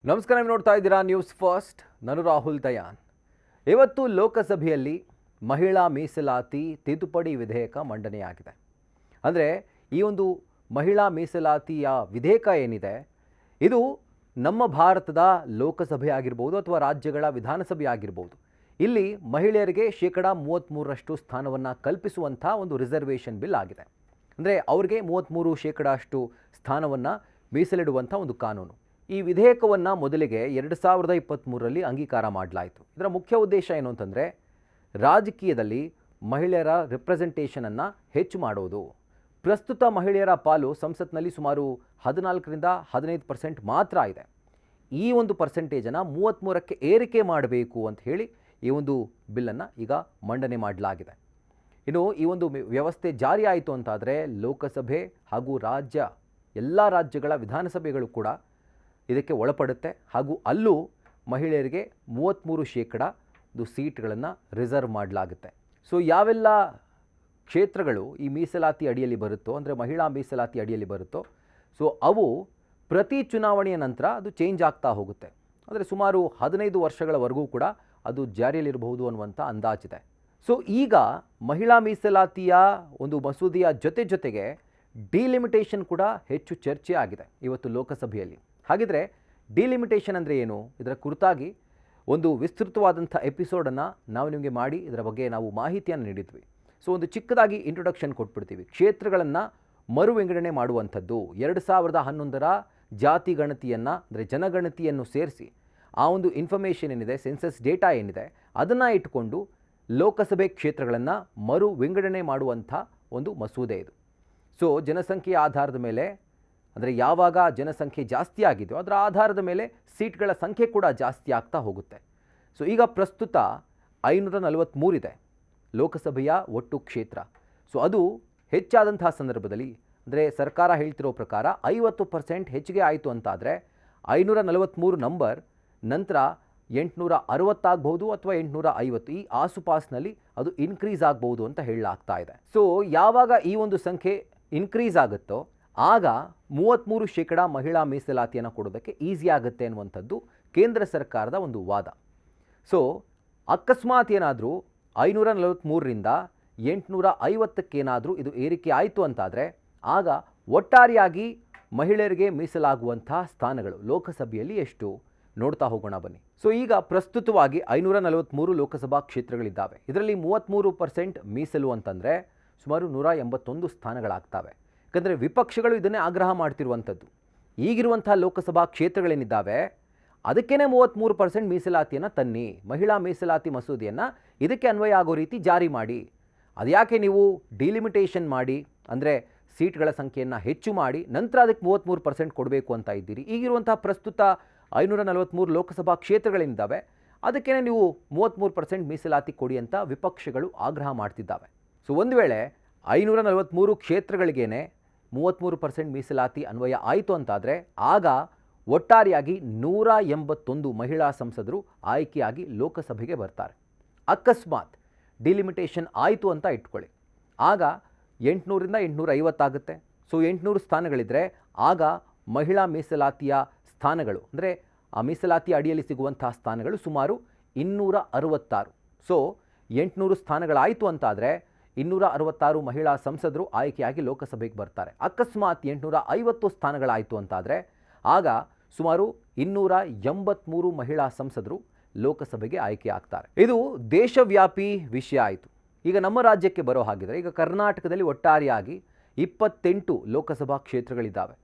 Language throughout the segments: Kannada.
ನಮಸ್ಕಾರ, ನೀವು ನೋಡ್ತಾ ಇದ್ದೀರಾ ನ್ಯೂಸ್ ಫಸ್ಟ್. ನಾನು ರಾಹುಲ್ ದಯಾನ್. ಇವತ್ತು ಲೋಕಸಭೆಯಲ್ಲಿ ಮಹಿಳಾ ಮೀಸಲಾತಿ ತಿದ್ದುಪಡಿ ವಿಧೇಯಕ ಮಂಡನೆಯಾಗಿದೆ. ಅಂದರೆ ಈ ಒಂದು ಮಹಿಳಾ ಮೀಸಲಾತಿಯ ವಿಧೇಯಕ ಏನಿದೆ, ಇದು ನಮ್ಮ ಭಾರತದ ಲೋಕಸಭೆ ಆಗಿರ್ಬೋದು ಅಥವಾ ರಾಜ್ಯಗಳ ವಿಧಾನಸಭೆ ಆಗಿರ್ಬೋದು, ಇಲ್ಲಿ ಮಹಿಳೆಯರಿಗೆ 33% ಸ್ಥಾನವನ್ನು ಕಲ್ಪಿಸುವಂಥ ಒಂದು ರಿಸರ್ವೇಷನ್ ಬಿಲ್ ಆಗಿದೆ. ಅಂದರೆ ಅವರಿಗೆ 33% ಸ್ಥಾನವನ್ನು ಮೀಸಲಿಡುವಂಥ ಒಂದು ಕಾನೂನು. ಈ ವಿಧೇಯಕವನ್ನು ಮೊದಲಿಗೆ 2023ರಲ್ಲಿ ಅಂಗೀಕಾರ ಮಾಡಲಾಯಿತು. ಇದರ ಮುಖ್ಯ ಉದ್ದೇಶ ಏನು ಅಂತಂದರೆ, ರಾಜಕೀಯದಲ್ಲಿ ಮಹಿಳೆಯರ ರಿಪ್ರೆಸೆಂಟೇಷನನ್ನು ಹೆಚ್ಚು ಮಾಡೋದು. ಪ್ರಸ್ತುತ ಮಹಿಳೆಯರ ಪಾಲು ಸಂಸತ್ನಲ್ಲಿ ಸುಮಾರು 14-15% ಮಾತ್ರ ಇದೆ. ಈ ಒಂದು ಪರ್ಸೆಂಟೇಜನ್ನು 33ಕ್ಕೆ ಏರಿಕೆ ಮಾಡಬೇಕು ಅಂತ ಹೇಳಿ ಈ ಒಂದು ಬಿಲ್ಲನ್ನು ಈಗ ಮಂಡನೆ ಮಾಡಲಾಗಿದೆ. ಇನ್ನು ಈ ಒಂದು ವ್ಯವಸ್ಥೆ ಜಾರಿ ಆಯಿತು ಅಂತಾದರೆ ಲೋಕಸಭೆ ಹಾಗೂ ಎಲ್ಲ ರಾಜ್ಯಗಳ ವಿಧಾನಸಭೆಗಳು ಕೂಡ ಇದಕ್ಕೆ ಒಳಪಡುತ್ತೆ. ಹಾಗೂ ಅಲ್ಲೂ ಮಹಿಳೆಯರಿಗೆ 33% ಸೀಟ್ಗಳನ್ನು ರಿಸರ್ವ್ ಮಾಡಲಾಗುತ್ತೆ. ಸೊ ಯಾವೆಲ್ಲ ಕ್ಷೇತ್ರಗಳು ಈ ಮೀಸಲಾತಿ ಅಡಿಯಲ್ಲಿ ಬರುತ್ತೋ, ಅಂದರೆ ಮಹಿಳಾ ಮೀಸಲಾತಿ ಅಡಿಯಲ್ಲಿ ಬರುತ್ತೋ, ಸೊ ಅವು ಪ್ರತಿ ಚುನಾವಣೆಯ ನಂತರ ಅದು ಚೇಂಜ್ ಆಗ್ತಾ ಹೋಗುತ್ತೆ. ಅಂದರೆ ಸುಮಾರು 15 ವರ್ಷಗಳವರೆಗೂ ಕೂಡ ಅದು ಜಾರಿಯಲ್ಲಿರಬಹುದು ಅನ್ನುವಂಥ ಅಂದಾಜಿದೆ. ಸೊ ಈಗ ಮಹಿಳಾ ಮೀಸಲಾತಿಯ ಒಂದು ಮಸೂದೆಯ ಜೊತೆಗೆ ಡಿಲಿಮಿಟೇಷನ್ ಕೂಡ ಹೆಚ್ಚು ಚರ್ಚೆ ಆಗಿದೆ ಇವತ್ತು ಲೋಕಸಭೆಯಲ್ಲಿ. ಹಾಗಿದ್ರೆ ಡಿಲಿಮಿಟೇಷನ್ ಅಂದರೆ ಏನು? ಇದರ ಕುರಿತಾಗಿ ಒಂದು ವಿಸ್ತೃತವಾದಂಥ ಎಪಿಸೋಡನ್ನು ನಾವು ನಿಮಗೆ ಮಾಡಿ ಇದರ ಬಗ್ಗೆ ನಾವು ಮಾಹಿತಿಯನ್ನು ನೀಡಿದ್ವಿ. ಸೊ ಒಂದು ಚಿಕ್ಕದಾಗಿ ಇಂಟ್ರೊಡಕ್ಷನ್ ಕೊಟ್ಬಿಡ್ತೀವಿ. ಕ್ಷೇತ್ರಗಳನ್ನು ಮರು ವಿಂಗಡಣೆ ಮಾಡುವಂಥದ್ದು 2011ರ ಜಾತಿ ಗಣತಿಯನ್ನು, ಅಂದರೆ ಜನಗಣತಿಯನ್ನು ಸೇರಿಸಿ ಆ ಒಂದು ಇನ್ಫಾರ್ಮೇಷನ್ ಏನಿದೆ, ಸೆನ್ಸಸ್ ಡೇಟಾ ಏನಿದೆ, ಅದನ್ನು ಇಟ್ಕೊಂಡು ಲೋಕಸಭೆ ಕ್ಷೇತ್ರಗಳನ್ನು ಮರು ವಿಂಗಡಣೆ ಮಾಡುವಂಥ ಒಂದು ಮಸೂದೆ ಇದು. ಸೊ ಜನಸಂಖ್ಯೆಯ ಆಧಾರದ ಮೇಲೆ, ಅಂದರೆ ಯಾವಾಗ ಜನಸಂಖ್ಯೆ ಜಾಸ್ತಿ ಆಗಿದೆಯೋ ಅದರ ಆಧಾರದ ಮೇಲೆ ಸೀಟ್ಗಳ ಸಂಖ್ಯೆ ಕೂಡ ಜಾಸ್ತಿ ಆಗ್ತಾ ಹೋಗುತ್ತೆ. ಸೊ ಈಗ ಪ್ರಸ್ತುತ 543 ಇದೆ ಲೋಕಸಭೆಯ ಒಟ್ಟು ಕ್ಷೇತ್ರ. ಸೊ ಅದು ಹೆಚ್ಚಾದಂತಹ ಸಂದರ್ಭದಲ್ಲಿ, ಅಂದರೆ ಸರ್ಕಾರ ಹೇಳ್ತಿರೋ ಪ್ರಕಾರ 50% ಹೆಚ್ಚಿಗೆ ಆಯಿತು ಅಂತಾದರೆ 543 ನಂಬರ್ ನಂತರ 860 ಆಗ್ಬೋದು ಅಥವಾ 850, ಈ ಆಸುಪಾಸಿನಲ್ಲಿ ಅದು ಇನ್ಕ್ರೀಸ್ ಆಗ್ಬೋದು ಅಂತ ಹೇಳಲಾಗ್ತಾ ಇದೆ. ಸೊ ಯಾವಾಗ ಈ ಒಂದು ಸಂಖ್ಯೆ ಇನ್ಕ್ರೀಸ್ ಆಗುತ್ತೋ ಆಗ 33% ಮಹಿಳಾ ಮೀಸಲಾತಿಯನ್ನು ಕೊಡೋದಕ್ಕೆ ಈಸಿ ಆಗುತ್ತೆ ಅನ್ನುವಂಥದ್ದು ಕೇಂದ್ರ ಸರ್ಕಾರದ ಒಂದು ವಾದ. ಸೊ ಅಕಸ್ಮಾತ್ ಏನಾದರೂ 543ರಿಂದ 850ಕ್ಕೇನಾದರೂ ಇದು ಏರಿಕೆ ಆಯಿತು ಅಂತಾದರೆ ಆಗ ಒಟ್ಟಾರೆಯಾಗಿ ಮಹಿಳೆಯರಿಗೆ ಮೀಸಲಾಗುವಂಥ ಸ್ಥಾನಗಳು ಲೋಕಸಭೆಯಲ್ಲಿ ಎಷ್ಟು ನೋಡ್ತಾ ಹೋಗೋಣ ಬನ್ನಿ. ಸೊ ಈಗ ಪ್ರಸ್ತುತವಾಗಿ 543 ಲೋಕಸಭಾ ಕ್ಷೇತ್ರಗಳಿದ್ದಾವೆ. ಇದರಲ್ಲಿ 33% ಮೀಸಲು ಅಂತಂದರೆ ಸುಮಾರು 181 ಸ್ಥಾನಗಳಾಗ್ತವೆ. ಯಾಕಂದರೆ ವಿಪಕ್ಷಗಳು ಇದನ್ನೇ ಆಗ್ರಹ ಮಾಡ್ತಿರುವಂಥದ್ದು. ಈಗಿರುವಂಥ ಲೋಕಸಭಾ ಕ್ಷೇತ್ರಗಳೇನಿದ್ದಾವೆ ಅದಕ್ಕೇ 33% ಮೀಸಲಾತಿಯನ್ನು ತನ್ನಿ, ಮಹಿಳಾ ಮೀಸಲಾತಿ ಮಸೂದೆಯನ್ನು ಇದಕ್ಕೆ ಅನ್ವಯ ಆಗೋ ರೀತಿ ಜಾರಿ ಮಾಡಿ. ಅದ್ಯಾಕೆ ನೀವು ಡಿಲಿಮಿಟೇಷನ್ ಮಾಡಿ, ಅಂದರೆ ಸೀಟ್ಗಳ ಸಂಖ್ಯೆಯನ್ನು ಹೆಚ್ಚು ಮಾಡಿ ನಂತರ ಅದಕ್ಕೆ 33% ಕೊಡಬೇಕು ಅಂತ ಇದ್ದೀರಿ? ಈಗಿರುವಂಥ ಪ್ರಸ್ತುತ 543 ಲೋಕಸಭಾ ಕ್ಷೇತ್ರಗಳೇನಿದ್ದಾವೆ ಅದಕ್ಕೇ ನೀವು 33% ಮೀಸಲಾತಿ ಕೊಡಿ ಅಂತ ವಿಪಕ್ಷಗಳು ಆಗ್ರಹ ಮಾಡ್ತಿದ್ದಾವೆ. ಸೊ ಒಂದು ವೇಳೆ 543 ಕ್ಷೇತ್ರಗಳಿಗೇನೆ 33% ಮೀಸಲಾತಿ ಅನ್ವಯ ಆಯಿತು ಅಂತಾದರೆ ಆಗ ಒಟ್ಟಾರೆಯಾಗಿ 181 ಮಹಿಳಾ ಸಂಸದರು ಆಯ್ಕೆಯಾಗಿ ಲೋಕಸಭೆಗೆ ಬರ್ತಾರೆ. ಅಕಸ್ಮಾತ್ ಡಿಲಿಮಿಟೇಷನ್ ಆಯಿತು ಅಂತ ಇಟ್ಕೊಳ್ಳಿ, ಆಗ 800ರಿಂದ 850 ಆಗುತ್ತೆ. ಸೊ 800 ಸ್ಥಾನಗಳಿದ್ದರೆ ಆಗ ಮಹಿಳಾ ಮೀಸಲಾತಿಯ ಸ್ಥಾನಗಳು, ಅಂದರೆ ಆ ಮೀಸಲಾತಿ ಅಡಿಯಲ್ಲಿ ಸಿಗುವಂಥ ಸ್ಥಾನಗಳು ಸುಮಾರು 266. ಸೊ 800 ಸ್ಥಾನಗಳಾಯಿತು ಅಂತಾದರೆ 266 ಮಹಿಳಾ ಸಂಸದರು ಆಯ್ಕೆಯಾಗಿ ಲೋಕಸಭೆಗೆ ಬರ್ತಾರೆ. ಅಕಸ್ಮಾತ್ 850 ಸ್ಥಾನಗಳಾಯಿತು ಅಂತಾದರೆ ಆಗ ಸುಮಾರು 283 ಮಹಿಳಾ ಸಂಸದರು ಲೋಕಸಭೆಗೆ ಆಯ್ಕೆ ಆಗ್ತಾರೆ. ಇದು ದೇಶವ್ಯಾಪಿ ವಿಷಯ ಆಯಿತು. ಈಗ ನಮ್ಮ ರಾಜ್ಯಕ್ಕೆ ಬರೋ ಹಾಗಿದ್ರೆ, ಈಗ ಕರ್ನಾಟಕದಲ್ಲಿ ಒಟ್ಟಾರೆಯಾಗಿ 28 ಲೋಕಸಭಾ ಕ್ಷೇತ್ರಗಳಿದ್ದಾವೆ.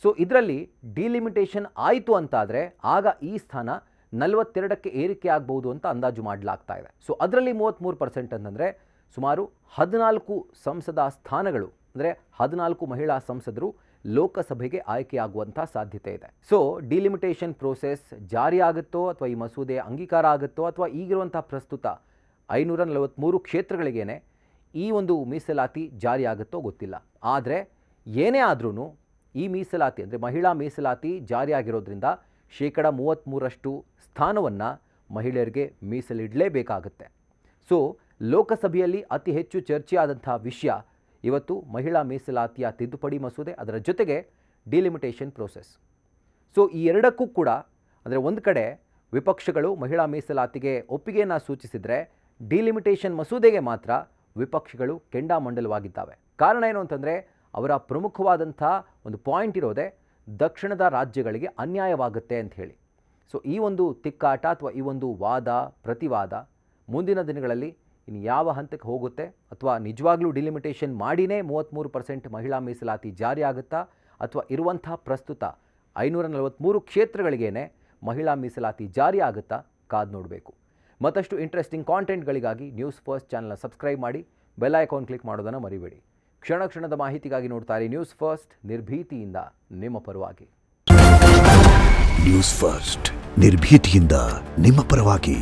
ಸೊ ಇದರಲ್ಲಿ ಡಿಲಿಮಿಟೇಷನ್ ಆಯಿತು ಅಂತಾದರೆ ಆಗ ಈ ಸ್ಥಾನ 42ಕ್ಕೆ ಏರಿಕೆ ಆಗ್ಬೋದು ಅಂತ ಅಂದಾಜು ಮಾಡಲಾಗ್ತಾ ಇದೆ. ಸೊ ಅದರಲ್ಲಿ 33% ಅಂತಂದರೆ ಸುಮಾರು 14 ಸಂಸದ ಸ್ಥಾನಗಳು, ಅಂದರೆ 14 ಮಹಿಳಾ ಸಂಸದರು ಲೋಕಸಭೆಗೆ ಆಯ್ಕೆಯಾಗುವಂಥ ಸಾಧ್ಯತೆ ಇದೆ. ಸೊ ಡಿಲಿಮಿಟೇಷನ್ ಪ್ರೋಸೆಸ್ ಜಾರಿ ಆಗುತ್ತೋ ಅಥವಾ ಈ ಮಸೂದೆ ಅಂಗೀಕಾರ ಆಗುತ್ತೋ ಅಥವಾ ಈಗಿರುವಂಥ ಪ್ರಸ್ತುತ 543 ಕ್ಷೇತ್ರಗಳಿಗೇನೆ ಈ ಒಂದು ಮೀಸಲಾತಿ ಜಾರಿ ಆಗುತ್ತೋ ಗೊತ್ತಿಲ್ಲ. ಆದರೆ ಏನೇ ಆದ್ರೂ ಈ ಮೀಸಲಾತಿ, ಅಂದರೆ ಮಹಿಳಾ ಮೀಸಲಾತಿ ಜಾರಿಯಾಗಿರೋದ್ರಿಂದ 33% ಸ್ಥಾನವನ್ನು ಮಹಿಳೆಯರಿಗೆ ಮೀಸಲಿಡಲೇಬೇಕಾಗುತ್ತೆ. ಸೊ ಲೋಕಸಭೆಯಲ್ಲಿ ಅತಿ ಹೆಚ್ಚು ಚರ್ಚೆಯಾದಂಥ ವಿಷಯ ಇವತ್ತು ಮಹಿಳಾ ಮೀಸಲಾತಿಯ ತಿದ್ದುಪಡಿ ಮಸೂದೆ, ಅದರ ಜೊತೆಗೆ ಡಿಲಿಮಿಟೇಷನ್ ಪ್ರೋಸೆಸ್. ಸೊ ಈ ಎರಡಕ್ಕೂ ಕೂಡ ಅಂದರೆ ಒಂದು ಕಡೆ ವಿಪಕ್ಷಗಳು ಮಹಿಳಾ ಮೀಸಲಾತಿಗೆ ಒಪ್ಪಿಗೆಯನ್ನು ಸೂಚಿಸಿದರೆ ಡಿಲಿಮಿಟೇಷನ್ ಮಸೂದೆಗೆ ಮಾತ್ರ ವಿಪಕ್ಷಗಳು ಕೆಂಡಾಮಂಡಲವಾಗಿದ್ದಾವೆ. ಕಾರಣ ಏನು ಅಂತಂದರೆ ಅವರ ಪ್ರಮುಖವಾದಂಥ ಒಂದು ಪಾಯಿಂಟ್ ಇರೋದೇ ದಕ್ಷಿಣದ ರಾಜ್ಯಗಳಿಗೆ ಅನ್ಯಾಯವಾಗುತ್ತೆ ಅಂತ ಹೇಳಿ. ಸೊ ಈ ಒಂದು ತಿಕ್ಕಾಟ ಅಥವಾ ಈ ಒಂದು ವಾದ ಪ್ರತಿವಾದ ಮುಂದಿನ ದಿನಗಳಲ್ಲಿ ಇನ್ನು ಯಾವ ಹಂತಕ್ಕೆ ಹೋಗುತ್ತೆ, ಅಥವಾ ನಿಜವಾಗ್ಲೂ ಡಿಲಿಮಿಟೇಷನ್ ಮಾಡಿನೇ 33% ಮಹಿಳಾ ಮೀಸಲಾತಿ ಜಾರಿ ಆಗುತ್ತಾ, ಅಥವಾ ಇರುವಂಥ ಪ್ರಸ್ತುತ 543 ಕ್ಷೇತ್ರಗಳಿಗೇನೆ ಮಹಿಳಾ ಮೀಸಲಾತಿ ಜಾರಿ ಆಗುತ್ತಾ, ಕಾದು ನೋಡಬೇಕು. ಮತ್ತಷ್ಟು ಇಂಟ್ರೆಸ್ಟಿಂಗ್ ಕಾಂಟೆಂಟ್ಗಳಿಗಾಗಿ ನ್ಯೂಸ್ ಫಸ್ಟ್ ಚಾನಲ್ನ ಸಬ್ಸ್ಕ್ರೈಬ್ ಮಾಡಿ, ಬೆಲ್ ಐಕಾನ್ ಕ್ಲಿಕ್ ಮಾಡೋದನ್ನು ಮರಿಬೇಡಿ. ಕ್ಷಣ ಕ್ಷಣದ ಮಾಹಿತಿಗಾಗಿ ನೋಡ್ತಾರೆ ನ್ಯೂಸ್ ಫಸ್ಟ್, ನಿರ್ಭೀತಿಯಿಂದ ನಿಮ್ಮ ಪರವಾಗಿ. ನ್ಯೂಸ್ ಫಸ್ಟ್, ನಿರ್ಭೀತಿಯಿಂದ ನಿಮ್ಮ ಪರವಾಗಿ.